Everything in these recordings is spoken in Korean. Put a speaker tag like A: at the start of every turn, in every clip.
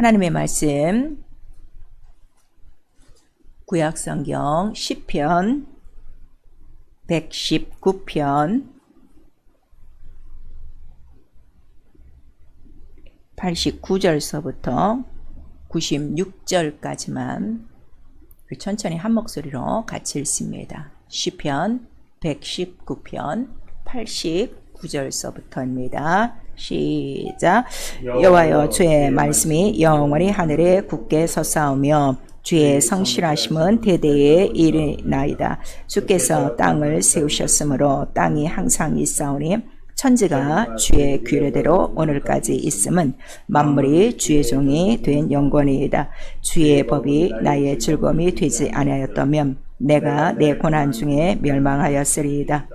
A: 하나님의 말씀 구약성경 시편 119편 89절서부터 96절까지만 천천히 한 목소리로 같이 읽습니다. 시편 119편 89절서부터입니다. 시작. 여호와여, 주의 말씀이 영원히 하늘에 굳게 섰사오며 주의 성실하심은 대대에 이르나이다. 주께서 땅을 세우셨으므로 땅이 항상 있사오니 천지가 주의 규례대로 오늘까지 있음은 만물이 주의 종이 된 영광이다. 주의 법이 나의 즐거움이 되지 아니하였다면 내가 내 고난 중에 멸망하였으리이다.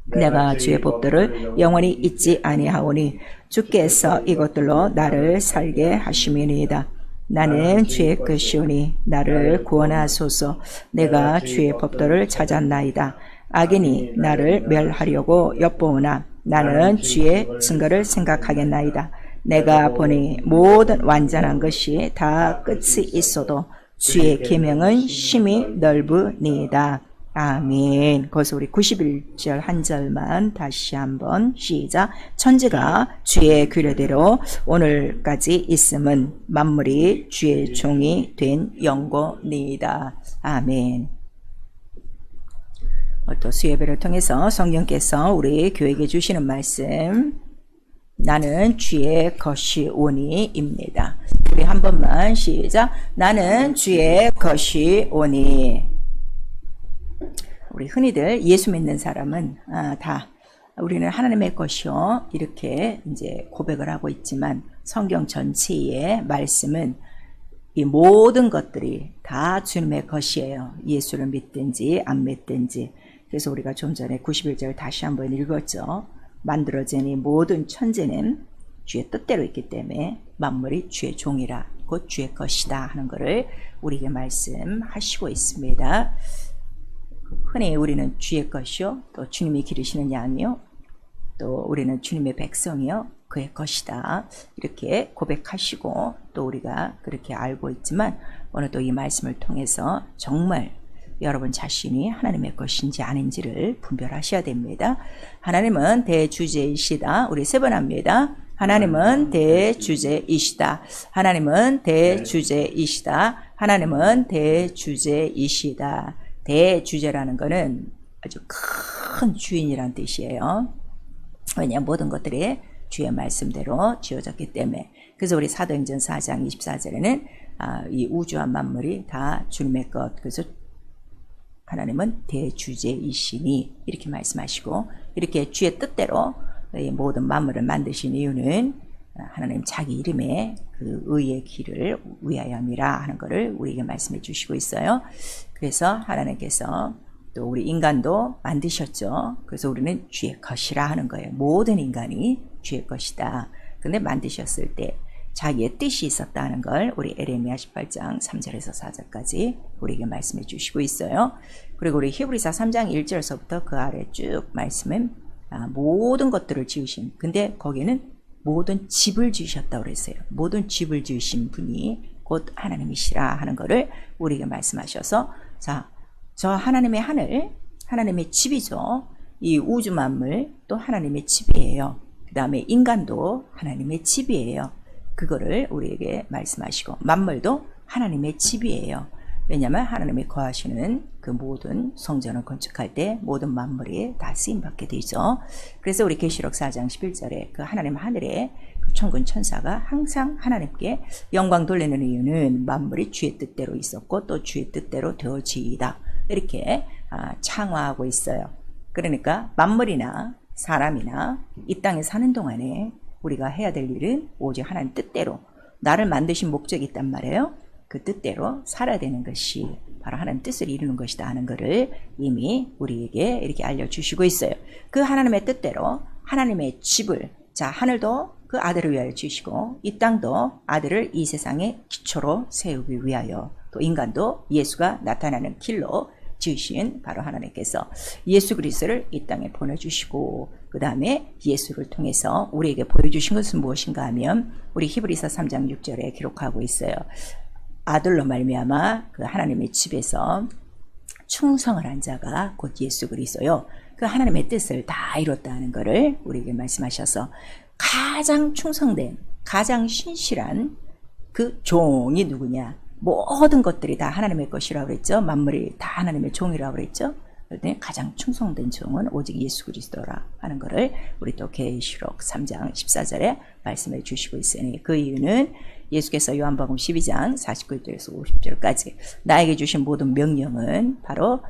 A: 내가 주의 법도를 영원히 잊지 아니하오니 주께서 이것들로 나를 살게 하심이니이다. 나는 주의 것이오니 나를 구원하소서. 내가 주의 법도를 찾았나이다. 악인이 나를 멸하려고 엿보으나 나는 주의 증거를 생각하겠나이다. 내가 보니 모든 완전한 것이 다 끝이 있어도 주의 계명은 심히 넓으니이다. 아멘. 거기서 우리 91절 한 절만 다시 한번 시작. 천지가 주의 규례대로 오늘까지 있음은 만물이 주의 종이 된 영광이다. 아멘. 또 수예배를 통해서 성령께서 우리 교회에게 주시는 말씀, 나는 주의 것이오니입니다. 우리 한 번만 시작. 나는 주의 것이오니. 우리 흔히들 예수 믿는 사람은 다 우리는 하나님의 것이요 이렇게 이제 고백을 하고 있지만 성경 전체의 말씀은 이 모든 것들이 다 주님의 것이에요. 예수를 믿든지 안 믿든지. 그래서 우리가 좀 전에 91절 다시 한번 읽었죠. 만들어진 이 모든 천지는 주의 뜻대로 있기 때문에 만물이 주의 종이라 곧 주의 것이다 하는 것을 우리에게 말씀하시고 있습니다. 흔히 우리는 주의 것이요 또 주님이 기르시는 양이요 또 우리는 주님의 백성이요 그의 것이다 이렇게 고백하시고 또 우리가 그렇게 알고 있지만 오늘 또 이 말씀을 통해서 정말 여러분 자신이 하나님의 것인지 아닌지를 분별하셔야 됩니다. 하나님은 대주제이시다. 우리 세 번 합니다. 하나님은 대주제이시다. 하나님은 대주제이시다. 하나님은 대주제이시다. 대주제라는 것은 아주 큰 주인이란 뜻이에요. 왜냐하면 모든 것들이 주의 말씀대로 지어졌기 때문에. 그래서 우리 사도행전 4장 24절에는 이 우주와 만물이 다 주님의 것. 그래서 하나님은 대주제이시니 이렇게 말씀하시고 이렇게 주의 뜻대로 모든 만물을 만드신 이유는 하나님 자기 이름의 그 의의 길을 위하여니라 하는 것을 우리에게 말씀해 주시고 있어요. 그래서 하나님께서 또 우리 인간도 만드셨죠. 그래서 우리는 주의 것이라 하는 거예요. 모든 인간이 주의 것이다. 근데 만드셨을 때 자기의 뜻이 있었다는 걸 우리 에레미야 18장 3절에서 4절까지 우리에게 말씀해 주시고 있어요. 그리고 우리 히브리서 3장 1절서부터 그 아래 쭉 말씀은 모든 것들을 지으신, 근데 거기는 모든 집을 지으셨다고 그랬어요. 모든 집을 지으신 분이 곧 하나님이시라 하는 것을 우리에게 말씀하셔서 자, 저 하나님의 하늘, 하나님의 집이죠. 이 우주 만물 또 하나님의 집이에요. 그 다음에 인간도 하나님의 집이에요. 그거를 우리에게 말씀하시고 만물도 하나님의 집이에요. 왜냐하면 하나님이 거하시는 그 모든 성전을 건축할 때 모든 만물이 다 쓰임받게 되죠. 그래서 우리 계시록 4장 11절에 그 하나님 하늘에 그 천군 천사가 항상 하나님께 영광 돌리는 이유는 만물이 주의 뜻대로 있었고 또 주의 뜻대로 되어지이다. 이렇게 창화하고 있어요. 그러니까 만물이나 사람이나 이 땅에 사는 동안에 우리가 해야 될 일은 오직 하나님 뜻대로 나를 만드신 목적이 있단 말이에요. 그 뜻대로 살아야 되는 것이 바로 하나님 뜻을 이루는 것이다 하는 것을 이미 우리에게 이렇게 알려주시고 있어요. 그 하나님의 뜻대로 하나님의 집을, 자, 하늘도 그 아들을 위하여 지으시고 이 땅도 아들을 이 세상의 기초로 세우기 위하여 또 인간도 예수가 나타나는 길로 지으신 바로 하나님께서 예수 그리스도를 이 땅에 보내주시고 그 다음에 예수를 통해서 우리에게 보여주신 것은 무엇인가 하면 우리 히브리서 3장 6절에 기록하고 있어요. 아들로 말미암아 그 하나님의 집에서 충성을 한 자가 곧 예수 그리스도요. 그 하나님의 뜻을 다 이뤘다는 것을 우리에게 말씀하셔서 가장 충성된 가장 신실한 그 종이 누구냐. 모든 것들이 다 하나님의 것이라고 그랬죠. 만물이 다 하나님의 종이라고 그랬죠. 그런데 가장 충성된 종은 오직 예수 그리스도라 하는 것을 우리 또 계시록 3장 14절에 말씀해 주시고 있으니 그 이유는 예수께서 요한복음 12장 49절에서 50절까지 나에게 주신 모든 명령은 바로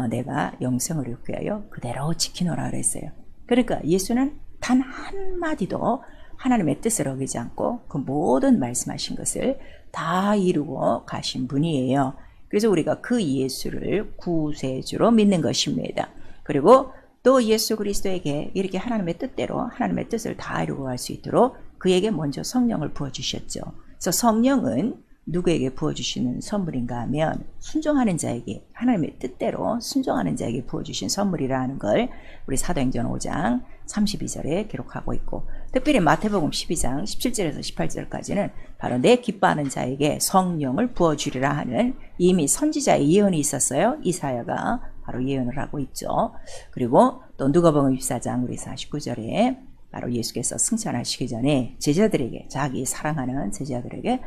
A: 내가 영생을 얻기 위하여 그대로 지키노라 그랬어요. 그러니까 예수는 단 한마디도 하나님의 뜻을 어기지 않고 그 모든 말씀하신 것을 다 이루고 가신 분이에요. 그래서 우리가 그 예수를 구세주로 믿는 것입니다. 그리고 또 예수 그리스도에게 이렇게 하나님의 뜻대로 하나님의 뜻을 다 이루고 갈 수 있도록 그에게 먼저 성령을 부어주셨죠. 그래서 성령은 누구에게 부어주시는 선물인가 하면 순종하는 자에게 하나님의 뜻대로 순종하는 자에게 부어주신 선물이라는 걸 우리 사도행전 5장 32절에 기록하고 있고 특별히 마태복음 12장 17절에서 18절까지는 바로 내 기뻐하는 자에게 성령을 부어주리라 하는 이미 선지자의 예언이 있었어요. 이사야가 바로 예언을 하고 있죠. 그리고 또 누가복음 24장 우리 49절에 바로 예수께서 승천하시기 전에 제자들에게 자기 사랑하는 제자들에게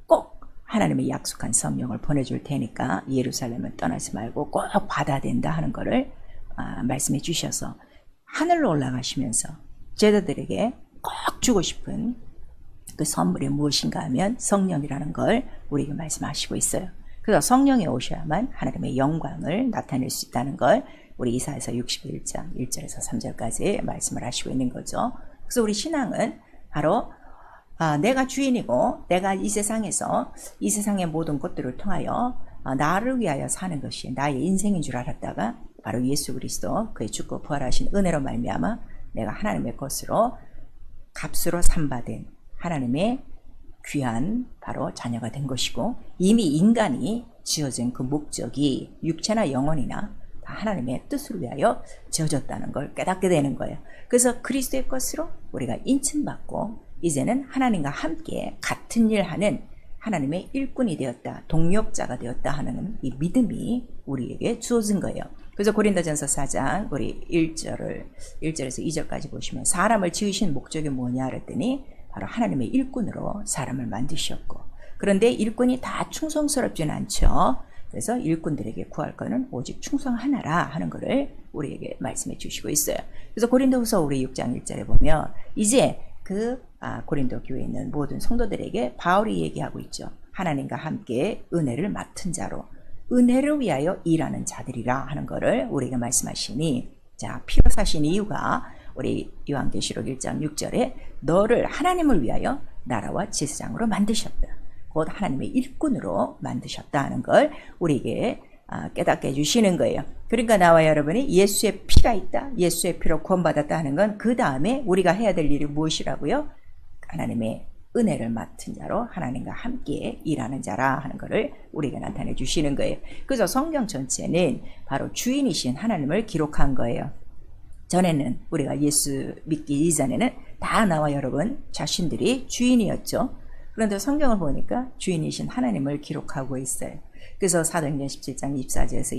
A: 꼭 하나님의 약속한 성령을 보내줄 테니까 예루살렘을 떠나지 말고 꼭 받아야 된다 하는 것을 말씀해 주셔서 하늘로 올라가시면서 제자들에게 꼭 주고 싶은 그 선물이 무엇인가 하면 성령이라는 걸 우리에게 말씀하시고 있어요. 그래서 성령이 오셔야만 하나님의 영광을 나타낼 수 있다는 걸 우리 이사야서 61장 1절에서 3절까지 말씀을 하시고 있는 거죠. 그래서 우리 신앙은 바로 내가 주인이고 내가 이 세상에서 이 세상의 모든 것들을 통하여 나를 위하여 사는 것이 나의 인생인 줄 알았다가 바로 예수 그리스도 그의 죽고 부활하신 은혜로 말미암아 내가 하나님의 것으로 값으로 삼받은 하나님의 귀한 바로 자녀가 된 것이고 이미 인간이 지어진 그 목적이 육체나 영혼이나 다 하나님의 뜻을 위하여 지어졌다는 걸 깨닫게 되는 거예요. 그래서 그리스도의 것으로 우리가 인침받고 이제는 하나님과 함께 같은 일 하는 하나님의 일꾼이 되었다, 동력자가 되었다 하는 이 믿음이 우리에게 주어진 거예요. 그래서 고린도전서 4장 우리 1절에서 2절까지 보시면 사람을 지으신 목적이 뭐냐 그랬더니 바로 하나님의 일꾼으로 사람을 만드셨고 그런데 일꾼이 다 충성스럽지는 않죠. 그래서 일꾼들에게 구할 거는 오직 충성 하나라 하는 것을 우리에게 말씀해 주시고 있어요. 그래서 고린도후서 우리 6장 1절에 보면 이제 고린도 교회에 있는 모든 성도들에게 바울이 얘기하고 있죠. 하나님과 함께 은혜를 맡은 자로 은혜를 위하여 일하는 자들이라 하는 것을 우리에게 말씀하시니 자 피로 사신 이유가 우리 요한계시록 1장 6절에 너를 하나님을 위하여 나라와 제사장으로 만드셨다. 곧 하나님의 일꾼으로 만드셨다 하는 걸 우리에게 깨닫게 해주시는 거예요. 그러니까 나와 여러분이 예수의 피가 있다. 예수의 피로 구원받았다 하는 건 그 다음에 우리가 해야 될 일이 무엇이라고요? 하나님의 은혜를 맡은 자로 하나님과 함께 일하는 자라 하는 것을 우리에게 나타내 주시는 거예요. 그래서 성경 전체는 바로 주인이신 하나님을 기록한 거예요. 전에는 우리가 예수 믿기 이전에는 다 나와 여러분 자신들이 주인이었죠. 그런데 성경을 보니까 주인이신 하나님을 기록하고 있어요. 그래서 사도행전 17장 24절에서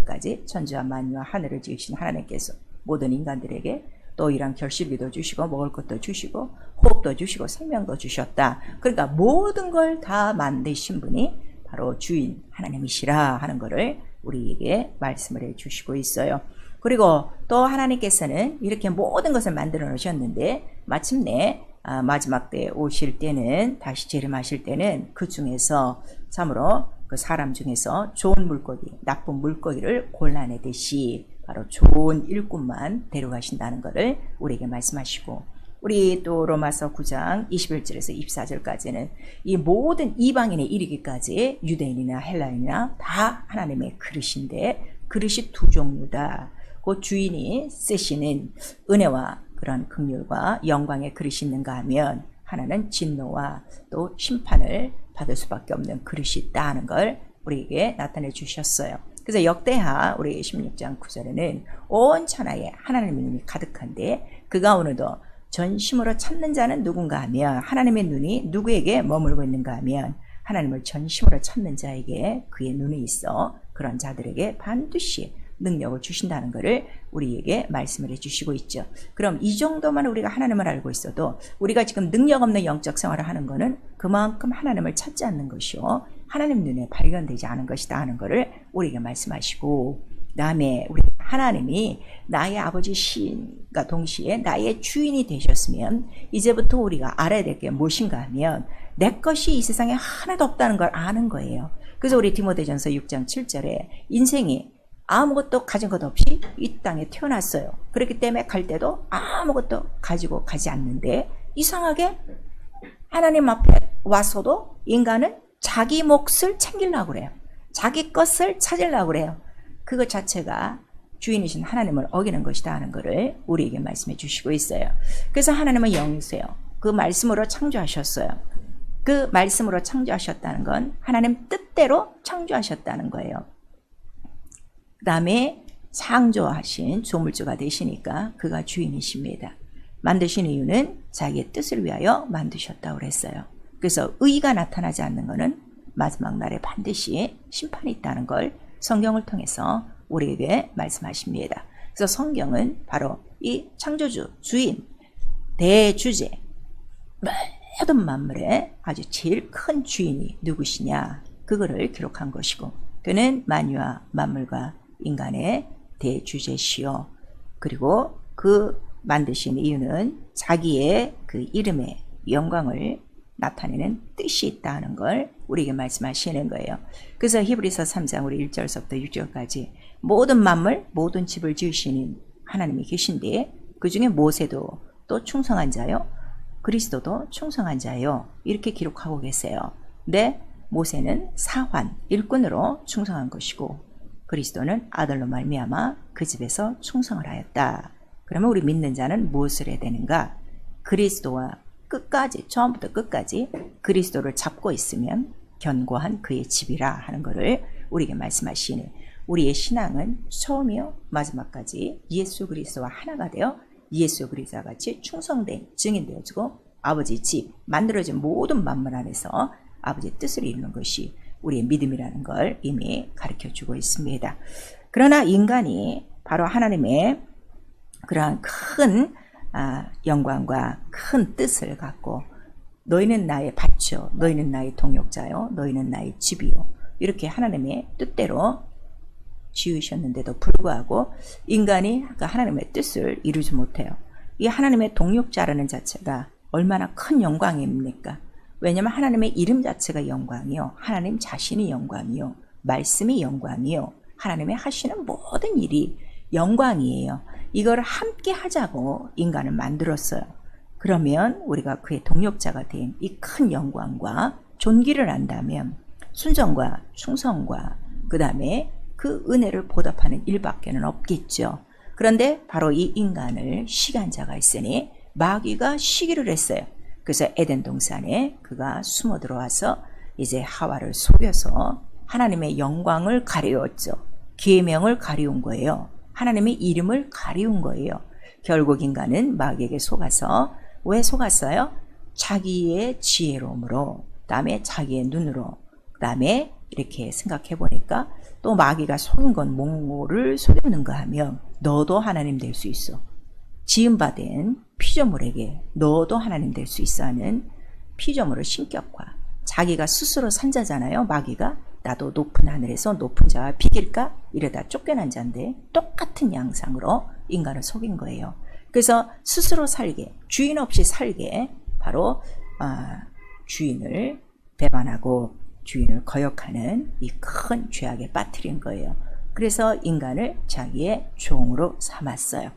A: 25절까지 천지와 만유와 하늘을 지으신 하나님께서 모든 인간들에게 또 이런 결실비도 주시고 먹을 것도 주시고 호흡도 주시고 생명도 주셨다. 그러니까 모든 걸 다 만드신 분이 바로 주인 하나님이시라 하는 것을 우리에게 말씀을 해주시고 있어요. 그리고 또 하나님께서는 이렇게 모든 것을 만들어 놓으셨는데 마침내 마지막 때 오실 때는 다시 재림하실 때는 그 중에서 참으로 그 사람 중에서 좋은 물고기, 나쁜 물고기를 골라내듯이 바로 좋은 일꾼만 데려가신다는 것을 우리에게 말씀하시고 우리 또 로마서 9장 21절에서 24절까지는 이 모든 이방인에 이르기까지 유대인이나 헬라인이나 다 하나님의 그릇인데 그릇이 두 종류다. 그 주인이 쓰시는 은혜와 그런 긍휼과 영광의 그릇이 있는가 하면 하나는 진노와 또 심판을 받을 수밖에 없는 그릇이 있다 하는 걸 우리에게 나타내 주셨어요. 그래서 역대하 우리 16장 9절에는 온 천하에 하나님의 눈이 가득한데 그가 오늘도 전심으로 찾는 자는 누군가 하면 하나님의 눈이 누구에게 머물고 있는가 하면 하나님을 전심으로 찾는 자에게 그의 눈이 있어 그런 자들에게 반드시 능력을 주신다는 것을 우리에게 말씀을 해주시고 있죠. 그럼 이 정도만 우리가 하나님을 알고 있어도 우리가 지금 능력 없는 영적 생활을 하는 것은 그만큼 하나님을 찾지 않는 것이요 하나님 눈에 발견되지 않은 것이다 하는 것을 우리에게 말씀하시고, 그 다음에 우리 하나님이 나의 아버지신과 동시에 나의 주인이 되셨으면 이제부터 우리가 알아야 될 게 무엇인가 하면 내 것이 이 세상에 하나도 없다는 걸 아는 거예요. 그래서 우리 디모데전서 6장 7절에 인생이 아무것도 가진 것 없이 이 땅에 태어났어요. 그렇기 때문에 갈 때도 아무것도 가지고 가지 않는데 이상하게 하나님 앞에 와서도 인간은 자기 몫을 챙기려고 그래요. 자기 것을 찾으려고 그래요. 그것 자체가 주인이신 하나님을 어기는 것이다 하는 것을 우리에게 말씀해 주시고 있어요. 그래서 하나님은 영이세요. 그 말씀으로 창조하셨어요. 그 말씀으로 창조하셨다는 건 하나님 뜻대로 창조하셨다는 거예요. 그 다음에 창조하신 조물주가 되시니까 그가 주인이십니다. 만드신 이유는 자기의 뜻을 위하여 만드셨다고 그랬어요. 그래서 의가 나타나지 않는 것은 마지막 날에 반드시 심판이 있다는 걸 성경을 통해서 우리에게 말씀하십니다. 그래서 성경은 바로 이 창조주, 주인, 대주제, 모든 만물의 아주 제일 큰 주인이 누구시냐 그거를 기록한 것이고 그는 만유와 만물과 인간의 대주제시요. 그리고 그 만드신 이유는 자기의 그 이름의 영광을 나타내는 뜻이 있다는 걸 우리에게 말씀하시는 거예요. 그래서 히브리서 3장 우리 1절서부터 6절까지 모든 만물, 모든 집을 지으시는 하나님이 계신데 그 중에 모세도 또 충성한 자요. 그리스도도 충성한 자요. 이렇게 기록하고 계세요. 근데 모세는 사환, 일꾼으로 충성한 것이고 그리스도는 아들로 말미암아 그 집에서 충성을 하였다. 그러면 우리 믿는 자는 무엇을 해야 되는가? 그리스도와 끝까지 처음부터 끝까지 그리스도를 잡고 있으면 견고한 그의 집이라 하는 것을 우리에게 말씀하시는 우리의 신앙은 처음이요 마지막까지 예수 그리스도와 하나가 되어 예수 그리스도와 같이 충성된 증인되어지고 아버지 집 만들어진 모든 만물 안에서 아버지의 뜻을 이루는 것이 우리의 믿음이라는 걸 이미 가르쳐주고 있습니다. 그러나 인간이 바로 하나님의 그러한 큰 영광과 큰 뜻을 갖고 너희는 나의 밭이요 너희는 나의 동역자요 너희는 나의 집이요 이렇게 하나님의 뜻대로 지으셨는데도 불구하고 인간이 하나님의 뜻을 이루지 못해요. 이 하나님의 동역자라는 자체가 얼마나 큰 영광입니까? 왜냐하면 하나님의 이름 자체가 영광이요 하나님 자신이 영광이요 말씀이 영광이요 하나님의 하시는 모든 일이 영광이에요. 이걸 함께 하자고 인간을 만들었어요. 그러면 우리가 그의 동역자가 된 이 큰 영광과 존귀를 안다면 순종과 충성과 그 다음에 그 은혜를 보답하는 일밖에는 없겠죠. 그런데 바로 이 인간을 시기한 자가 있으니 마귀가 시기를 했어요. 그래서 에덴 동산에 그가 숨어 들어와서 이제 하와를 속여서 하나님의 영광을 가리웠죠. 계명을 가리운 거예요. 하나님의 이름을 가리운 거예요. 결국 인간은 마귀에게 속아서 왜 속았어요? 자기의 지혜로움으로, 그 다음에 자기의 눈으로, 그 다음에 이렇게 생각해 보니까 또 마귀가 속인 건 뭐를 속였는가 하면 너도 하나님 될 수 있어. 지음받은 피조물에게 너도 하나님 될 수 있어 하는 피조물의 신격화. 자기가 스스로 산자잖아요. 마귀가 나도 높은 하늘에서 높은 자와 비길까? 이러다 쫓겨난 자인데 똑같은 양상으로 인간을 속인 거예요. 그래서 스스로 살게, 주인 없이 살게 바로 주인을 배반하고 주인을 거역하는 이 큰 죄악에 빠뜨린 거예요. 그래서 인간을 자기의 종으로 삼았어요.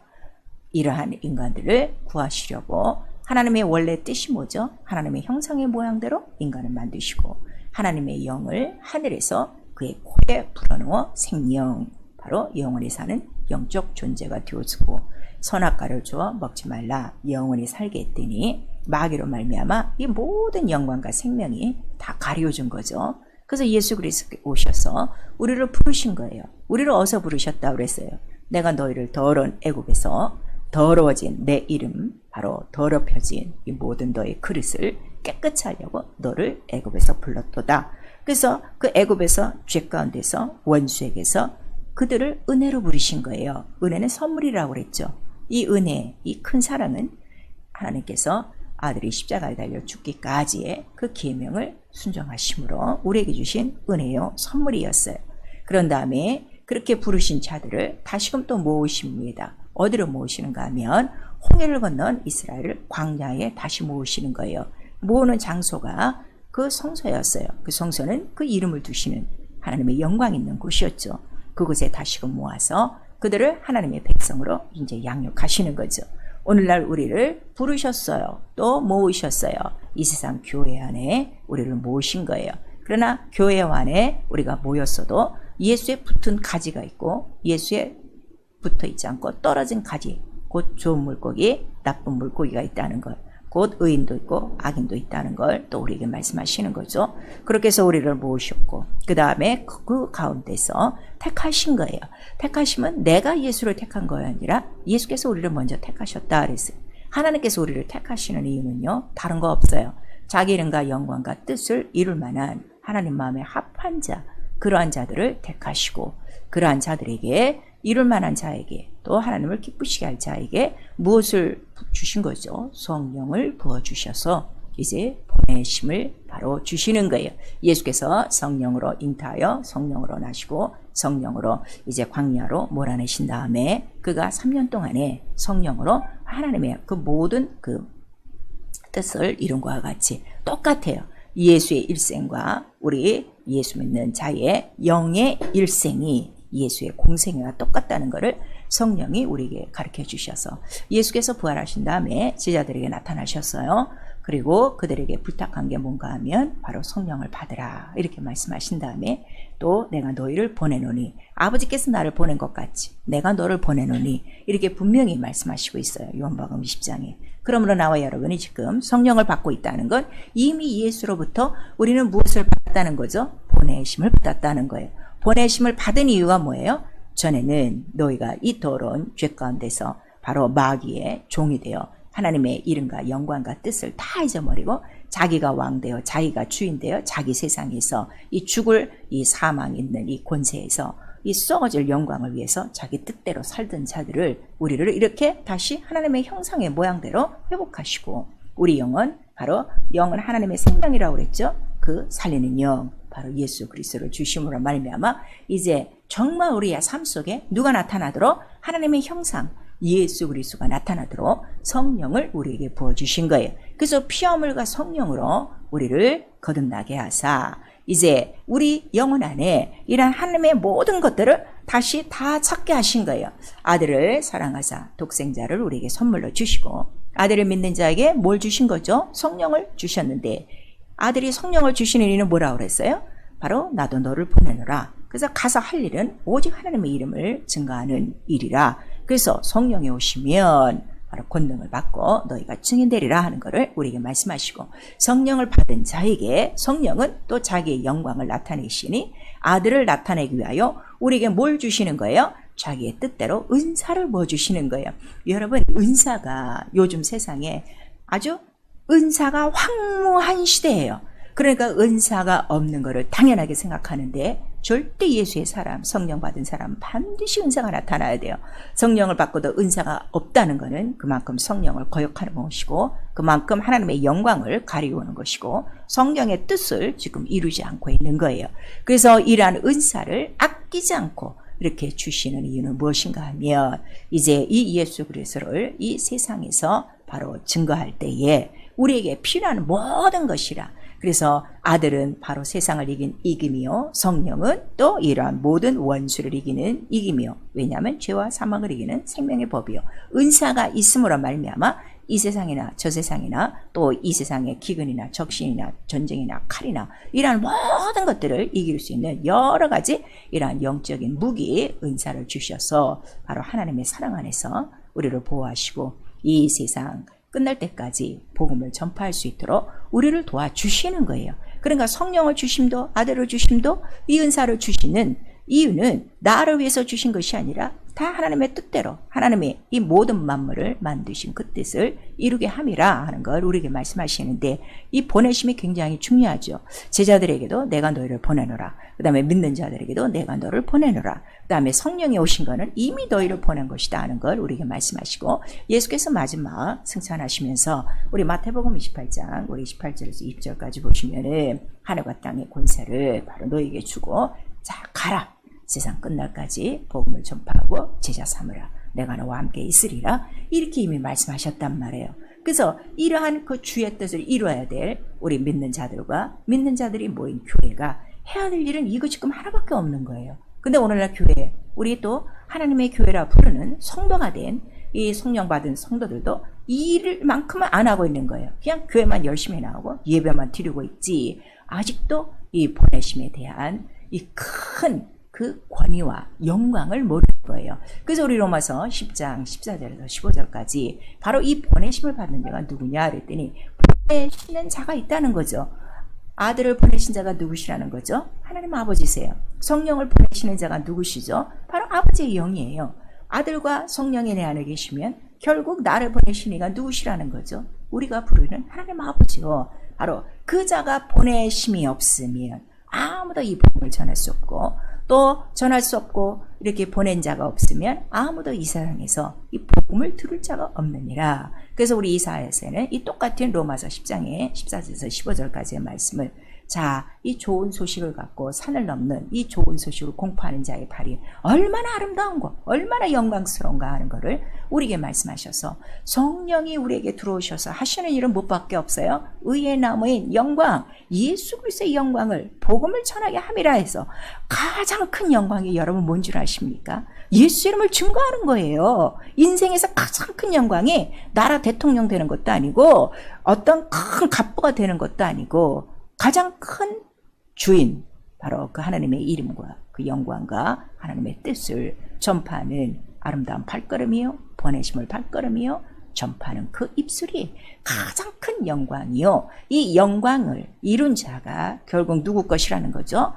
A: 이러한 인간들을 구하시려고 하나님의 원래 뜻이 뭐죠? 하나님의 형상의 모양대로 인간을 만드시고 하나님의 영을 하늘에서 그의 코에 불어넣어 생명, 바로 영원히 사는 영적 존재가 되어지고 선악과를 주어 먹지 말라 영원히 살게 했더니 마귀로 말미암아 이 모든 영광과 생명이 다 가려준 거죠. 그래서 예수 그리스도 오셔서 우리를 부르신 거예요. 우리를 어디서 부르셨다 그랬어요? 내가 너희를 더러운 애굽에서 더러워진 내 이름, 바로 더럽혀진 이 모든 너의 그릇을 깨끗이 하려고 너를 애굽에서 불렀도다. 그래서 그 애굽에서 죄 가운데서 원수에게서 그들을 은혜로 부르신 거예요. 은혜는 선물이라고 그랬죠. 이 은혜, 이 큰 사랑은 하나님께서 아들이 십자가에 달려 죽기까지의 그 계명을 순종하심으로 우리에게 주신 은혜요 선물이었어요. 그런 다음에 그렇게 부르신 자들을 다시금 또 모으십니다. 어디로 모으시는가 하면 홍해를 건넌 이스라엘을 광야에 다시 모으시는 거예요. 모으는 장소가 그 성소였어요. 그 성소는 그 이름을 두시는 하나님의 영광 있는 곳이었죠. 그곳에 다시금 모아서 그들을 하나님의 백성으로 이제 양육하시는 거죠. 오늘날 우리를 부르셨어요. 또 모으셨어요. 이 세상 교회 안에 우리를 모으신 거예요. 그러나 교회 안에 우리가 모였어도 예수에 붙은 가지가 있고 예수에 붙어 있지 않고 떨어진 가지, 곧 좋은 물고기, 나쁜 물고기가 있다는 것, 곧 의인도 있고 악인도 있다는 걸 또 우리에게 말씀하시는 거죠. 그렇게 해서 우리를 모으셨고 그 다음에 그 가운데서 택하신 거예요. 택하심은 내가 예수를 택한 것이 아니라 예수께서 우리를 먼저 택하셨다 그랬어요. 하나님께서 우리를 택하시는 이유는요, 다른 거 없어요. 자기 이름과 영광과 뜻을 이룰 만한 하나님 마음에 합한 자, 그러한 자들을 택하시고 그러한 자들에게 이룰 만한 자에게 또 하나님을 기쁘시게 할 자에게 무엇을 주신 거죠? 성령을 부어주셔서 이제 보내심을 바로 주시는 거예요. 예수께서 성령으로 잉타하여 성령으로 나시고 성령으로 이제 광야로 몰아내신 다음에 그가 3년 동안에 성령으로 하나님의 그 모든 그 뜻을 이룬 것과 같이 똑같아요. 예수의 일생과 우리 예수 믿는 자의 영의 일생이 예수의 공생애와 똑같다는 것을 성령이 우리에게 가르쳐 주셔서 예수께서 부활하신 다음에 제자들에게 나타나셨어요. 그리고 그들에게 부탁한 게 뭔가 하면 바로 성령을 받으라 이렇게 말씀하신 다음에 또 내가 너희를 보내노니 아버지께서 나를 보낸 것 같이 내가 너를 보내노니 이렇게 분명히 말씀하시고 있어요. 요한복음 20장에. 그러므로 나와 여러분이 지금 성령을 받고 있다는 건 이미 예수로부터 우리는 무엇을 받았다는 거죠? 보내심을 받았다는 거예요. 보내심을 받은 이유가 뭐예요? 전에는 너희가 이 더러운 죄 가운데서 바로 마귀의 종이 되어 하나님의 이름과 영광과 뜻을 다 잊어버리고 자기가 왕되어 자기가 주인되어 자기 세상에서 이 죽을 이 사망이 있는 이 권세에서 이 썩어질 영광을 위해서 자기 뜻대로 살던 자들을 우리를 이렇게 다시 하나님의 형상의 모양대로 회복하시고 우리 영은 바로 영은 하나님의 생명이라고 그랬죠. 그 살리는 영 바로 예수 그리스도를 주심으로 말미암아 이제 정말 우리의 삶 속에 누가 나타나도록 하나님의 형상 예수 그리스도가 나타나도록 성령을 우리에게 부어주신 거예요. 그래서 피화물과 성령으로 우리를 거듭나게 하사 이제 우리 영혼 안에 이러한 하나님의 모든 것들을 다시 다 찾게 하신 거예요. 아들을 사랑하사 독생자를 우리에게 선물로 주시고 아들을 믿는 자에게 뭘 주신 거죠? 성령을 주셨는데 아들이 성령을 주시는 이유는 뭐라고 그랬어요? 바로 나도 너를 보내노라. 그래서 가서 할 일은 오직 하나님의 이름을 증거하는 일이라. 그래서 성령이 오시면 바로 권능을 받고 너희가 증인되리라 하는 것을 우리에게 말씀하시고 성령을 받은 자에게 성령은 또 자기의 영광을 나타내시니 아들을 나타내기 위하여 우리에게 뭘 주시는 거예요? 자기의 뜻대로 은사를 뭐 주시는 거예요. 여러분 은사가 요즘 세상에 아주 은사가 황무한 시대예요. 그러니까 은사가 없는 것을 당연하게 생각하는데 절대 예수의 사람, 성령 받은 사람 반드시 은사가 나타나야 돼요. 성령을 받고도 은사가 없다는 것은 그만큼 성령을 거역하는 것이고 그만큼 하나님의 영광을 가리우는 것이고 성령의 뜻을 지금 이루지 않고 있는 거예요. 그래서 이러한 은사를 아끼지 않고 이렇게 주시는 이유는 무엇인가 하면 이제 이 예수 그리스도를 이 세상에서 바로 증거할 때에 우리에게 필요한 모든 것이라. 그래서 아들은 바로 세상을 이긴 이김이요 성령은 또 이러한 모든 원수를 이기는 이김이요 왜냐하면 죄와 사망을 이기는 생명의 법이요 은사가 있음으로 말미암아 이 세상이나 저 세상이나 또 이 세상의 기근이나 적신이나 전쟁이나 칼이나 이러한 모든 것들을 이길 수 있는 여러 가지 이러한 영적인 무기 은사를 주셔서 바로 하나님의 사랑 안에서 우리를 보호하시고 이 세상 끝날 때까지 복음을 전파할 수 있도록 우리를 도와주시는 거예요. 그러니까 성령을 주심도 아들을 주심도 이 은사를 주시는 이유는 나를 위해서 주신 것이 아니라 다 하나님의 뜻대로 하나님이 이 모든 만물을 만드신 그 뜻을 이루게 함이라 하는 걸 우리에게 말씀하시는데, 이 보내심이 굉장히 중요하죠. 제자들에게도 내가 너희를 보내노라. 그 다음에 믿는 자들에게도 내가 너를 보내노라. 그 다음에 성령이 오신 거는 이미 너희를 보낸 것이다 하는 걸 우리에게 말씀하시고, 예수께서 마지막 승천하시면서 우리 마태복음 28장 우리 18절에서 20절까지 보시면은 하늘과 땅의 권세를 바로 너희에게 주고 자 가라, 세상 끝날까지 복음을 전파하고 제자 삼으라, 내가 너와 함께 있으리라, 이렇게 이미 말씀하셨단 말이에요. 그래서 이러한 그 주의 뜻을 이루어야 될 우리 믿는 자들과 믿는 자들이 모인 교회가 해야 될 일은 이거 지금 하나밖에 없는 거예요. 근데 오늘날 교회, 우리 또 하나님의 교회라 부르는 성도가 된 이 성령 받은 성도들도 이 일만큼은 안 하고 있는 거예요. 그냥 교회만 열심히 나오고 예배만 드리고 있지, 아직도 이 보내심에 대한 이 큰 그 권위와 영광을 모르는 거예요. 그래서 우리 로마서 10장 14절에서 15절까지 바로 이 보내심을 받는 자가 누구냐 그랬더니 보내시는 자가 있다는 거죠. 아들을 보내신 자가 누구시라는 거죠? 하나님 아버지세요. 성령을 보내시는 자가 누구시죠? 바로 아버지의 영이에요. 아들과 성령이 내 안에 계시면 결국 나를 보내신 이가 누구시라는 거죠? 우리가 부르는 하나님 아버지요. 바로 그 자가 보내심이 없으면 아무도 이 복음을 전할 수 없고, 또 전할 수 없고 이렇게 보낸 자가 없으면 아무도 이 세상에서 이 복음을 들을 자가 없느니라. 그래서 우리 이사야서에는 이 똑같은 로마서 10장의 14절에서 15절까지의 말씀을, 자, 이 좋은 소식을 갖고 산을 넘는 이 좋은 소식을 공포하는 자의 발이 얼마나 아름다운 거, 얼마나 영광스러운가 하는 거를 우리에게 말씀하셔서, 성령이 우리에게 들어오셔서 하시는 일은 무엇밖에 없어요. 의의 나무인 영광, 예수 그리스도의 영광을 복음을 전하게 함이라 해서, 가장 큰 영광이 여러분 뭔 줄 아십니까? 예수 이름을 증거하는 거예요. 인생에서 가장 큰 영광이 나라 대통령 되는 것도 아니고 어떤 큰 갑부가 되는 것도 아니고, 가장 큰 주인, 바로 그 하나님의 이름과 그 영광과 하나님의 뜻을 전파하는 아름다운 발걸음이요, 보내심을 발걸음이요, 전파하는 그 입술이 가장 큰 영광이요. 이 영광을 이룬 자가 결국 누구 것이라는 거죠?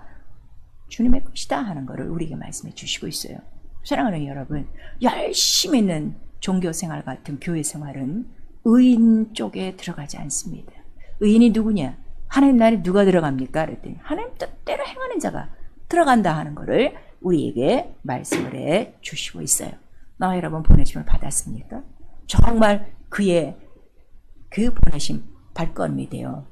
A: 주님의 것이다 하는 것을 우리에게 말씀해 주시고 있어요. 사랑하는 여러분, 열심히 있는 종교생활 같은 교회생활은 의인 쪽에 들어가지 않습니다. 의인이 누구냐? 하나님 나라에 누가 들어갑니까? 그랬더니 하나님 뜻대로 행하는 자가 들어간다 하는 것을 우리에게 말씀을 해 주시고 있어요. 나와 여러분 보내심을 받았습니까? 정말 그의 그 보내심 발걸음이 되어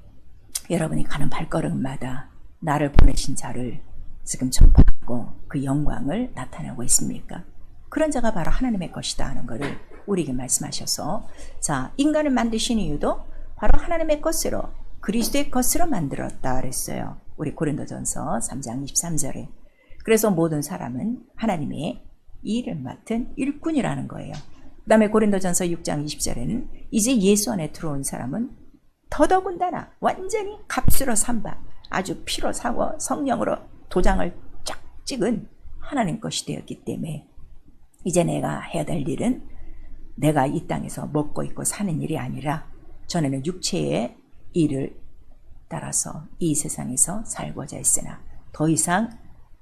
A: 여러분이 가는 발걸음마다 나를 보내신 자를 지금 전파하고 그 영광을 나타내고 있습니까? 그런 자가 바로 하나님의 것이다 하는 것을 우리에게 말씀하셔서, 자, 인간을 만드신 이유도 바로 하나님의 것으로, 그리스도의 것으로 만들었다 그랬어요. 우리 고린도전서 3장 23절에. 그래서 모든 사람은 하나님의 일을 맡은 일꾼이라는 거예요. 그 다음에 고린도전서 6장 20절에는 이제 예수 안에 들어온 사람은 더더군다나 완전히 값으로 산 바, 아주 피로 사고 성령으로 도장을 쫙 찍은 하나님 것이 되었기 때문에 이제 내가 해야 될 일은 내가 이 땅에서 먹고 있고 사는 일이 아니라 전에는 육체의 일을 따라서 이 세상에서 살고자 했으나 더 이상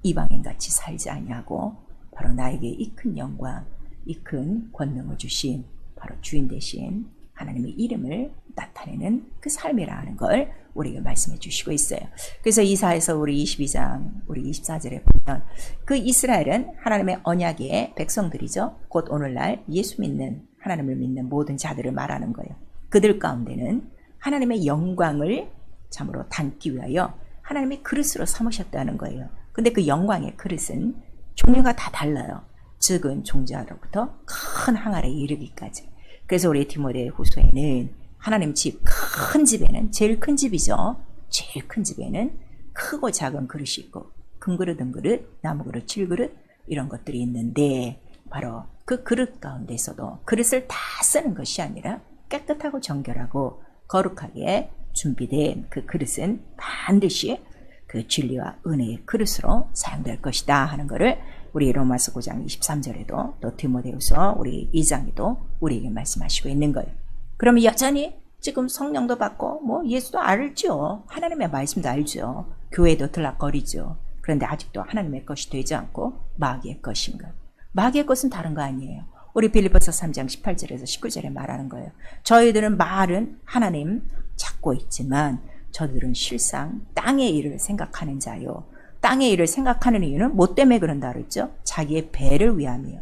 A: 이방인같이 살지 아니하고 바로 나에게 이 큰 영광, 이 큰 권능을 주신 바로 주인 되신 하나님의 이름을 나타내는 그 삶이라 하는 걸 우리에게 말씀해 주시고 있어요. 그래서 이사야서 우리 22장 우리 24절에 보면 그 이스라엘은 하나님의 언약의 백성들이죠. 곧 오늘날 예수 믿는, 하나님을 믿는 모든 자들을 말하는 거예요. 그들 가운데는 하나님의 영광을 참으로 담기 위하여 하나님의 그릇으로 삼으셨다는 거예요. 근데 그 영광의 그릇은 종류가 다 달라요. 적은 종자로부터 큰 항아리에 이르기까지. 그래서 우리 디모데 후서에는 하나님 집, 큰 집에는, 제일 큰 집이죠. 제일 큰 집에는 크고 작은 그릇이 있고 금그릇, 은그릇, 나무그릇, 질그릇 이런 것들이 있는데, 바로 그 그릇 가운데서도 그릇을 다 쓰는 것이 아니라 깨끗하고 정결하고 거룩하게 준비된 그 그릇은 반드시 그 진리와 은혜의 그릇으로 사용될 것이다 하는 것을 우리 로마서 9장 23절에도 또 디모데후서 우리 2장에도 우리에게 말씀하시고 있는 거예요. 그러면 여전히 지금 성령도 받고 뭐 예수도 알죠. 하나님의 말씀도 알죠. 교회도 들락거리죠. 그런데 아직도 하나님의 것이 되지 않고 마귀의 것인가? 마귀의 것은 다른 거 아니에요. 우리 빌립보서 3장 18절에서 19절에 말하는 거예요. 저희들은 말은 하나님 찾고 있지만 저들은 실상 땅의 일을 생각하는 자요. 땅의 일을 생각하는 이유는 뭐 때문에 그런다 그랬죠? 자기의 배를 위함이요.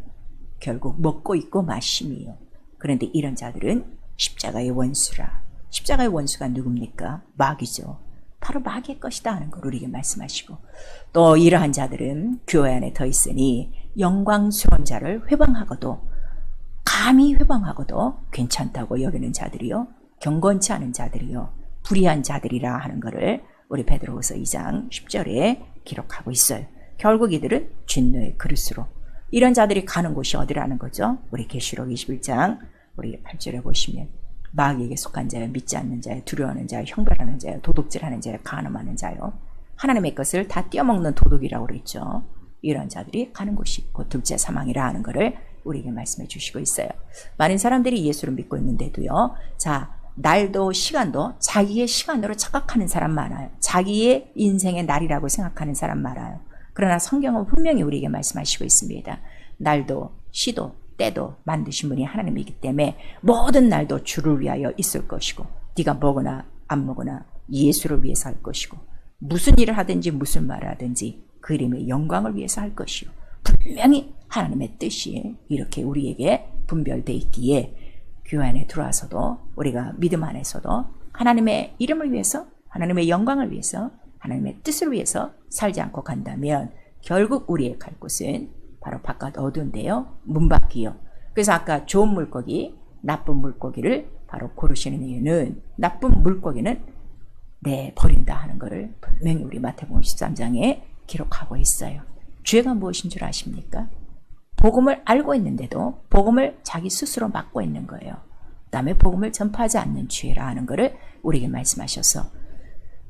A: 결국 먹고 있고 마심이요. 그런데 이런 자들은 십자가의 원수라. 십자가의 원수가 누굽니까? 마귀죠. 바로 마귀의 것이다 하는 걸 우리에게 말씀하시고, 또 이러한 자들은 교회 안에 더 있으니 영광스러운 자를 회방하고도, 감히 회방하고도 괜찮다고 여기는 자들이요, 경건치 않은 자들이요, 불의한 자들이라 하는 것을 우리 베드로후서 2장 10절에 기록하고 있어요. 결국 이들은 진노의 그릇으로, 이런 자들이 가는 곳이 어디라는 거죠? 우리 계시록 21장 우리 8절에 보시면 마귀에게 속한 자여, 믿지 않는 자여, 두려워하는 자여, 형벌하는 자여, 도둑질하는 자여, 간음하는 자여, 하나님의 것을 다 떼어먹는 도둑이라고 그랬죠. 이런 자들이 가는 곳이 곧 둘째 사망이라 하는 것을 우리에게 말씀해 주시고 있어요. 많은 사람들이 예수를 믿고 있는데도요, 자, 날도 시간도 자기의 시간으로 착각하는 사람 많아요. 자기의 인생의 날이라고 생각하는 사람 많아요. 그러나 성경은 분명히 우리에게 말씀하시고 있습니다. 날도 시도 때도 만드신 분이 하나님이기 때문에 모든 날도 주를 위하여 있을 것이고, 네가 먹으나 안 먹으나 예수를 위해서 할 것이고, 무슨 일을 하든지 무슨 말을 하든지 그 이름의 영광을 위해서 할 것이요. 분명히 하나님의 뜻이 이렇게 우리에게 분별되어 있기에 교회 안에 들어와서도 우리가 믿음 안에서도 하나님의 이름을 위해서, 하나님의 영광을 위해서, 하나님의 뜻을 위해서 살지 않고 간다면 결국 우리의 갈 곳은 바로 바깥 어두운데요, 문 밖이요. 그래서 아까 좋은 물고기, 나쁜 물고기를 바로 고르시는 이유는 나쁜 물고기는 버린다 하는 것을 분명히 우리 마태복음 13장에 기록하고 있어요. 죄가 무엇인 줄 아십니까? 복음을 알고 있는데도 복음을 자기 스스로 막고 있는 거예요. 남의 복음을 전파하지 않는 죄라 하는 것을 우리에게 말씀하셔서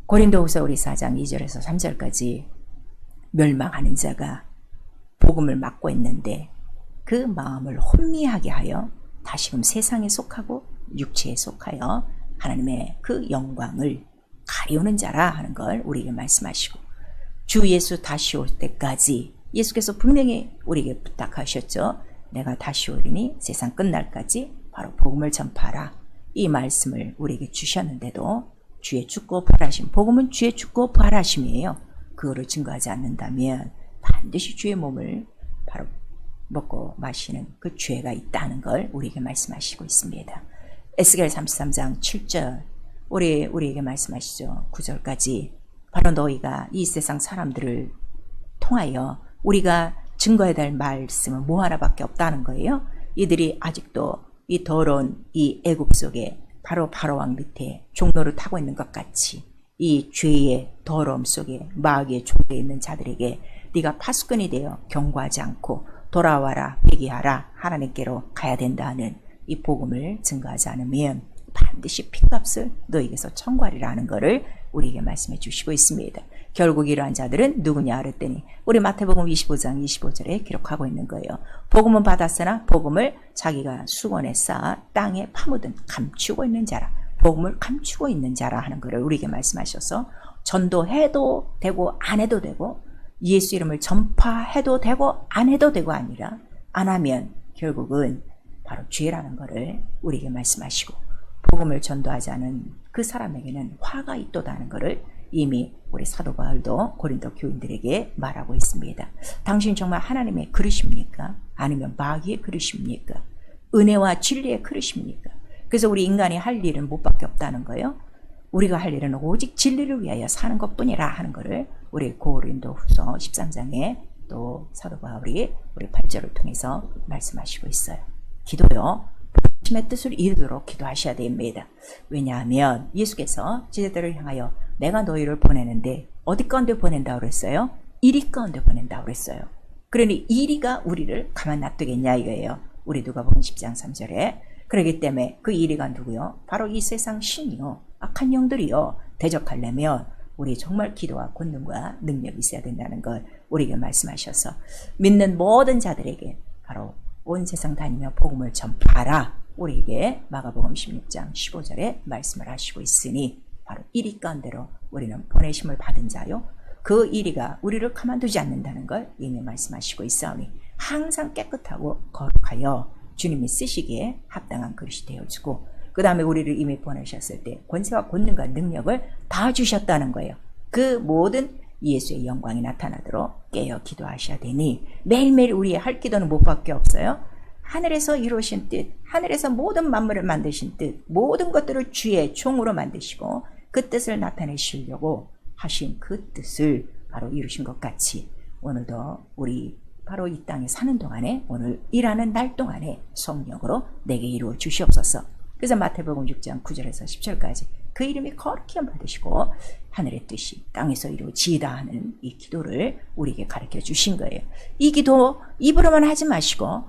A: 고린도후서 우리 4장 2절에서 3절까지 멸망하는 자가 복음을 막고 있는데 그 마음을 혼미하게 하여 다시금 세상에 속하고 육체에 속하여 하나님의 그 영광을 가리우는 자라 하는 걸 우리에게 말씀하시고, 주 예수 다시 올 때까지 예수께서 분명히 우리에게 부탁하셨죠. 내가 다시 오리니 세상 끝날까지 바로 복음을 전파하라. 이 말씀을 우리에게 주셨는데도 주의 죽고 부활하심, 복음은 주의 죽고 부활하심이에요. 그거를 증거하지 않는다면 반드시 주의 몸을 바로 먹고 마시는 그 죄가 있다는 걸 우리에게 말씀하시고 있습니다. 에스겔 33장 7절 우리에게 말씀하시죠. 9절까지 바로 너희가 이 세상 사람들을 통하여 우리가 증거해야 될 말씀은 뭐 하나밖에 없다는 거예요. 이들이 아직도 이 더러운 이 애굽 속에 바로 바로왕 밑에 종로를 타고 있는 것 같이 이 죄의 더러움 속에 마귀의 종에 있는 자들에게 네가 파수꾼이 되어 경고하지 않고 돌아와라, 회개하라, 하나님께로 가야 된다는 이 복음을 증거하지 않으면 반드시 핏값을 너에게서 청구하리라는 것을 우리에게 말씀해 주시고 있습니다. 결국 이러한 자들은 누구냐 그랬더니 우리 마태복음 25장 25절에 기록하고 있는 거예요. 복음은 받았으나 복음을 자기가 수건에 쌓아 땅에 파묻은 감추고 있는 자라, 복음을 감추고 있는 자라 하는 것을 우리에게 말씀하셔서 전도해도 되고 안 해도 되고 예수 이름을 전파해도 되고 안 해도 되고 아니라 안 하면 결국은 바로 죄라는 것을 우리에게 말씀하시고, 복음을 전도하지 않은 그 사람에게는 화가 있도다는 것을 이미 우리 사도 바울도 고린도 교인들에게 말하고 있습니다. 당신 정말 하나님의 그릇입니까? 아니면 마귀의 그릇입니까? 은혜와 진리의 그릇입니까? 그래서 우리 인간이 할 일은 못밖에 없다는 거예요. 우리가 할 일은 오직 진리를 위하여 사는 것뿐이라 하는 것을 우리 고린도후서 13장에 또 사도 바울이 우리 8절을 통해서 말씀하시고 있어요. 기도요, 하나님의 뜻을 이루도록 기도하셔야 됩니다. 왜냐하면 예수께서 제자들을 향하여 내가 너희를 보내는데 어디 가운데 보낸다고 그랬어요? 이리 가운데 보낸다고 그랬어요. 그러니 이리가 우리를 가만 놔두겠냐 이거예요. 우리 누가복음 10장 3절에. 그렇기 때문에 그 이리가 누구요? 바로 이 세상 신이요, 악한 영들이요, 대적하려면 우리 정말 기도와 권능과 능력이 있어야 된다는 걸 우리에게 말씀하셔서 믿는 모든 자들에게 바로 온 세상 다니며 복음을 전파하라. 우리에게 마가복음 16장 15절에 말씀을 하시고 있으니 바로 이리 가운데로 우리는 보내심을 받은 자요 그 이리가 우리를 가만두지 않는다는 걸 이미 말씀하시고 있사오니 항상 깨끗하고 거룩하여 주님이 쓰시기에 합당한 그릇이 되어주고 그 다음에 우리를 이미 보내셨을 때 권세와 권능과 능력을 다 주셨다는 거예요. 그 모든 예수의 영광이 나타나도록 깨어 기도하셔야 되니 매일매일 우리의 할 기도는 뭐밖에 없어요. 하늘에서 이루신 뜻, 하늘에서 모든 만물을 만드신 뜻, 모든 것들을 주의 종으로 만드시고 그 뜻을 나타내시려고 하신 그 뜻을 바로 이루신 것 같이 오늘도 우리 바로 이 땅에 사는 동안에 오늘 일하는 날 동안에 성령으로 내게 이루어 주시옵소서. 그래서 마태복음 6장 9절에서 10절까지 그 이름이 거룩히 받으시고 하늘의 뜻이 땅에서 이루어지이다 하는 이 기도를 우리에게 가르쳐 주신 거예요. 이 기도 입으로만 하지 마시고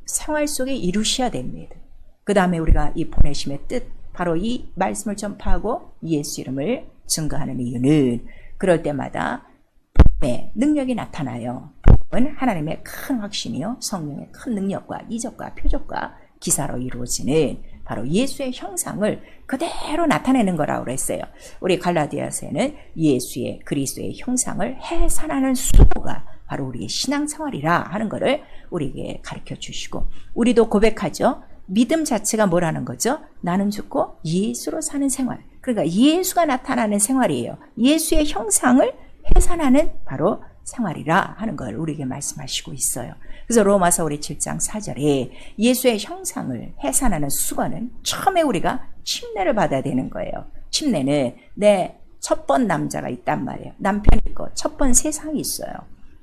A: 생활 속에 이루셔야 됩니다. 그 다음에 우리가 이 보내심의 뜻 바로 이 말씀을 전파하고 예수 이름을 증거하는 이유는 그럴 때마다 복음의 능력이 나타나요. 복음은 하나님의 큰 확신이요 성령의 큰 능력과 이적과 표적과 기사로 이루어지는 바로 예수의 형상을 그대로 나타내는 거라고 그랬어요. 우리 갈라디아서에는 예수의 그리스도의 형상을 해산하는 수고가 바로 우리의 신앙생활이라 하는 것을 우리에게 가르쳐 주시고 우리도 고백하죠. 믿음 자체가 뭐라는 거죠? 나는 죽고 예수로 사는 생활. 그러니까 예수가 나타나는 생활이에요. 예수의 형상을 해산하는 바로 생활이라 하는 걸 우리에게 말씀하시고 있어요. 그래서 로마서 우리 7장 4절에 예수의 형상을 해산하는 수고는 처음에 우리가 침례를 받아야 되는 거예요. 침례는 내 첫 번 남자가 있단 말이에요. 남편이 있고 첫 번 세상이 있어요.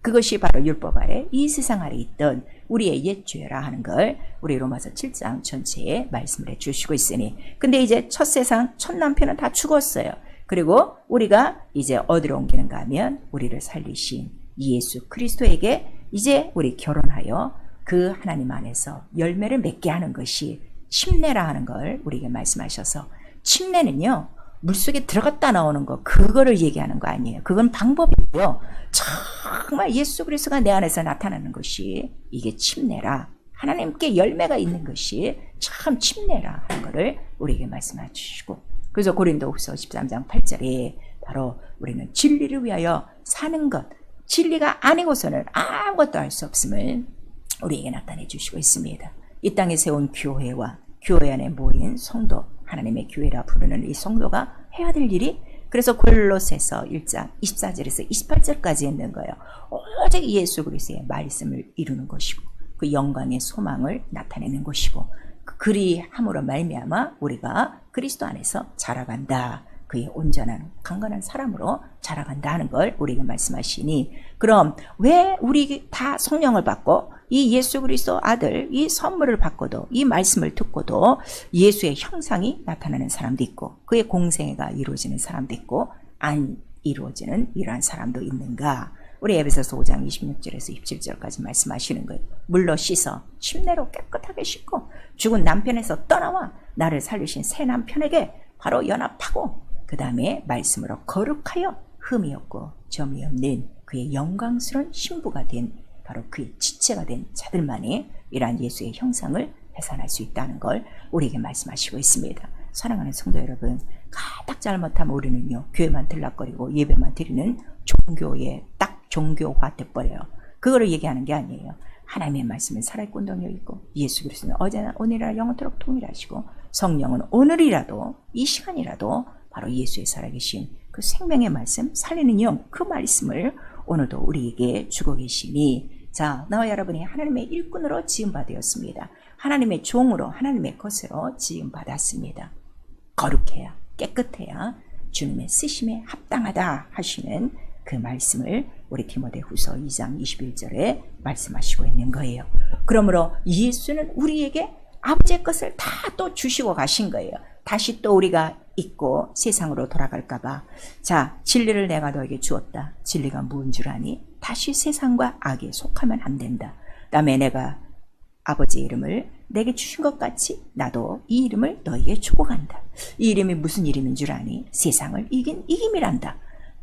A: 그것이 바로 율법 아래 이 세상 아래 있던 우리의 옛죄라 하는 걸 우리 로마서 7장 전체에 말씀을 해주시고 있으니 근데 이제 첫 세상 첫 남편은 다 죽었어요. 그리고 우리가 이제 어디로 옮기는가 하면 우리를 살리신 예수 그리스도에게 이제 우리 결혼하여 그 하나님 안에서 열매를 맺게 하는 것이 침례라 하는 걸 우리에게 말씀하셔서 침례는요 물속에 들어갔다 나오는 거 그거를 얘기하는 거 아니에요. 그건 방법이고요. 정말 예수 그리스도가 내 안에서 나타나는 것이 이게 침례라 하나님께 열매가 있는 것이 참 침례라 하는 거를 우리에게 말씀해 주시고 그래서 고린도후서 13장 8절에 바로 우리는 진리를 위하여 사는 것 진리가 아니고서는 아무것도 할 수 없음을 우리에게 나타내 주시고 있습니다. 이 땅에 세운 교회와 교회 안에 모인 성도 하나님의 교회라 부르는 이 성도가 해야 될 일이 그래서 골로새서 1장 24절에서 28절까지 있는 거예요. 오직 예수 그리스도의 말씀을 이루는 것이고 그 영광의 소망을 나타내는 것이고 그리 함으로 말미암아 우리가 그리스도 안에서 자라간다. 그의 온전한 강건한 사람으로 자라간다 하는 걸 우리에게 말씀하시니 그럼 왜 우리 다 성령을 받고 이 예수 그리스도 아들 이 선물을 받고도 이 말씀을 듣고도 예수의 형상이 나타나는 사람도 있고 그의 공생애가 이루어지는 사람도 있고 안 이루어지는 이러한 사람도 있는가? 우리 에베소서 5장 26절에서 27절까지 말씀하시는 거예요. 물로 씻어 침례로 깨끗하게 씻고 죽은 남편에서 떠나와 나를 살리신 새 남편에게 바로 연합하고 그 다음에 말씀으로 거룩하여 흠이 없고 점이 없는 그의 영광스러운 신부가 된 바로 그의 지체가 된 자들만이 이러한 예수의 형상을 해산할 수 있다는 걸 우리에게 말씀하시고 있습니다. 사랑하는 성도 여러분, 가딱 잘못하면 우리는요 교회만 들락거리고 예배만 드리는 종교에 딱 종교화 돼버려요. 그거를 얘기하는 게 아니에요. 하나님의 말씀은 살아있고 능력 있고 예수 그리스도는 어제나 오늘이라 영원토록 동일하시고 성령은 오늘이라도 이 시간이라도 바로 예수의 살아계신 그 생명의 말씀 살리는 영 그 말씀을 오늘도 우리에게 주고 계시니 자 나와 여러분이 하나님의 일꾼으로 지음받았습니다. 하나님의 종으로 하나님의 것으로 지음받았습니다. 거룩해야 깨끗해야 주님의 쓰심에 합당하다 하시는 그 말씀을 우리 디모데후서 2장 21절에 말씀하시고 있는 거예요. 그러므로 예수는 우리에게 아버지의 것을 다 또 주시고 가신 거예요. 다시 또 우리가 잊고 세상으로 돌아갈까 봐. 자, 진리를 내가 너에게 주었다. 진리가 무슨 줄 아니? 다시 세상과 악에 속하면 안 된다. 그다음에 내가 아버지의 이름을 내게 주신 것 같이 나도 이 이름을 너에게 주고 간다. 이 이름이 무슨 이름인 줄 아니? 세상을 이긴 이김이란다.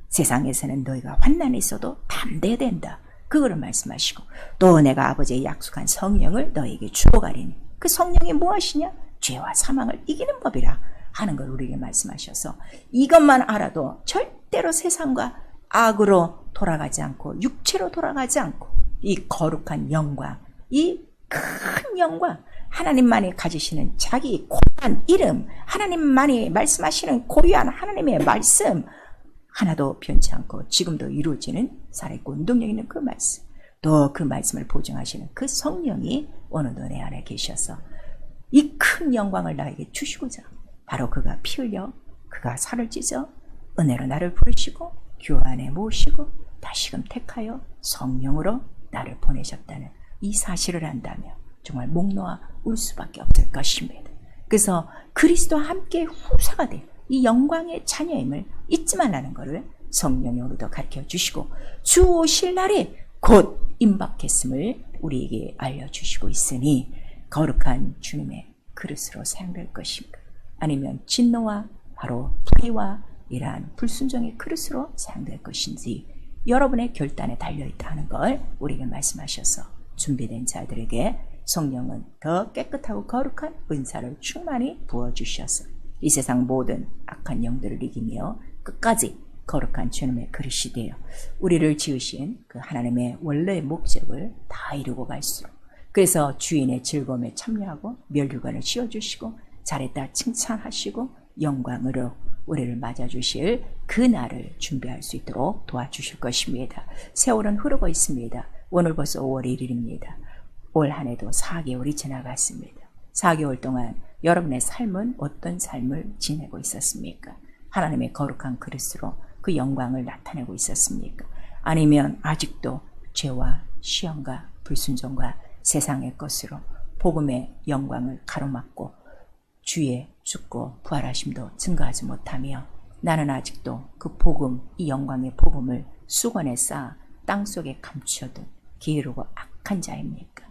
A: 세상에서는 너희가 환난이 있어도 담대해야 된다. 그거를 말씀하시고 또 내가 아버지의 약속한 성령을 너에게 주고 가리니 그 성령이 무엇이냐? 죄와 사망을 이기는 법이라 하는 걸 우리에게 말씀하셔서 이것만 알아도 절대로 세상과 악으로 돌아가지 않고 육체로 돌아가지 않고 이 거룩한 영광, 이 큰 영광, 하나님만이 가지시는 자기 고유한 이름, 하나님만이 말씀하시는 고유한 하나님의 말씀 하나도 변치 않고 지금도 이루어지는 살아있고 운동력 있는 그 말씀, 또 그 말씀을 보증하시는 그 성령이 오늘도 내 안에 계셔서 이 큰 영광을 나에게 주시고자 바로 그가 피 흘려 그가 살을 찢어 은혜로 나를 부르시고 교회 안에 모시고 다시금 택하여 성령으로 나를 보내셨다는 이 사실을 안다면 정말 목 놓아 울 수밖에 없을 것입니다. 그래서 그리스도와 함께 후사가 될 이 영광의 자녀임을 잊지 말라는 것을 성령이 오늘도 가르쳐 주시고 주 오실 날이 곧 임박했음을 우리에게 알려주시고 있으니 거룩한 주님의 그릇으로 사용될 것인가, 아니면 진노와 바로 불의와 이러한 불순종의 그릇으로 사용될 것인지 여러분의 결단에 달려있다 하는 걸 우리에게 말씀하셔서 준비된 자들에게 성령은 더 깨끗하고 거룩한 은사를 충만히 부어주셔서 이 세상 모든 악한 영들을 이기며 끝까지 거룩한 주님의 그릇이 되어 우리를 지으신 그 하나님의 원래의 목적을 다 이루고 갈수록, 그래서 주인의 즐거움에 참여하고 멸류관을 씌워주시고 잘했다 칭찬하시고 영광으로 우리를 맞아주실 그 날을 준비할 수 있도록 도와주실 것입니다. 세월은 흐르고 있습니다. 오늘 벌써 5월 1일입니다. 올 한 해도 4개월이 지나갔습니다. 4개월 동안 여러분의 삶은 어떤 삶을 지내고 있었습니까? 하나님의 거룩한 그릇으로 그 영광을 나타내고 있었습니까? 아니면 아직도 죄와 시험과 불순종과 세상의 것으로 복음의 영광을 가로막고 주의 죽고 부활하심도 증거하지 못하며 나는 아직도 그 복음, 이 영광의 복음을 수건에 쌓아 땅속에 감추어둔 게으르고 악한 자입니까?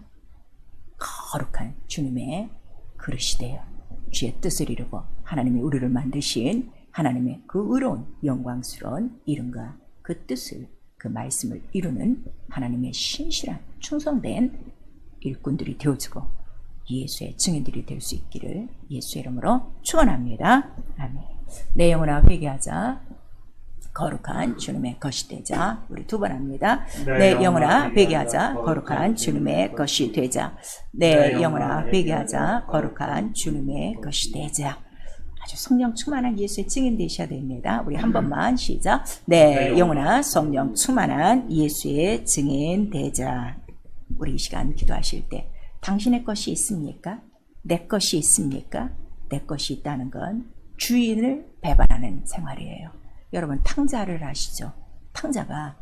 A: 거룩한 주님의 그릇이 되어 주의 뜻을 이루고 하나님이 우리를 만드신 하나님의 그 의로운 영광스러운 이름과 그 뜻을, 그 말씀을 이루는 하나님의 신실한 충성된 일꾼들이 되어지고 예수의 증인들이 될 수 있기를 예수의 이름으로 축원합니다. 아멘. 내 영혼아 회개하자. 거룩한 주님의 것이 되자. 우리 두 번 합니다. 내 영혼아 회개하자. 거룩한 주님의 것이 되자. 내 영혼아 회개하자. 거룩한 주님의 것이 되자. 아주 성령 충만한 예수의 증인 되셔야 됩니다. 우리 한 번만 시작. 내 영혼아 성령 충만한 예수의 증인 되자. 우리 이 시간 기도하실 때 당신의 것이 있습니까? 내 것이 있습니까? 내 것이 있다는 건 주인을 배반하는 생활이에요. 여러분 탕자를 아시죠? 탕자가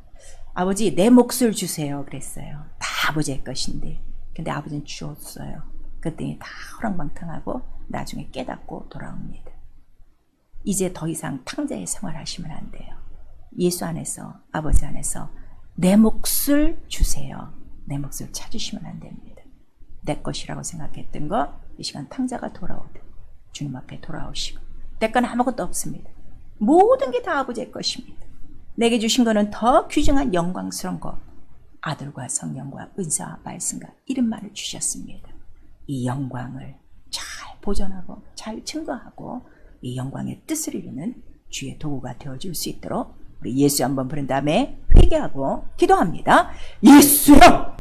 A: 아버지 내 몫을 주세요 그랬어요. 다 아버지의 것인데 근데 아버지는 주었어요. 그랬더니 다 허랑방탕하고 나중에 깨닫고 돌아옵니다. 이제 더 이상 탕자의 생활하시면 안 돼요. 예수 안에서 아버지 안에서 내 몫을 주세요. 내 몫을 찾으시면 안 됩니다. 내 것이라고 생각했던 거 이 시간 탕자가 돌아오듯 주님 앞에 돌아오시고 내 건 아무것도 없습니다. 모든 게 다 아버지의 것입니다. 내게 주신 거는 더 귀중한 영광스러운 것, 아들과 성령과 은사와 말씀과 이름만을 주셨습니다. 이 영광을 잘 보존하고 잘 증거하고 이 영광의 뜻을 이루는 주의 도구가 되어줄 수 있도록 우리 예수 한번 부른 다음에 회개하고 기도합니다. 예수여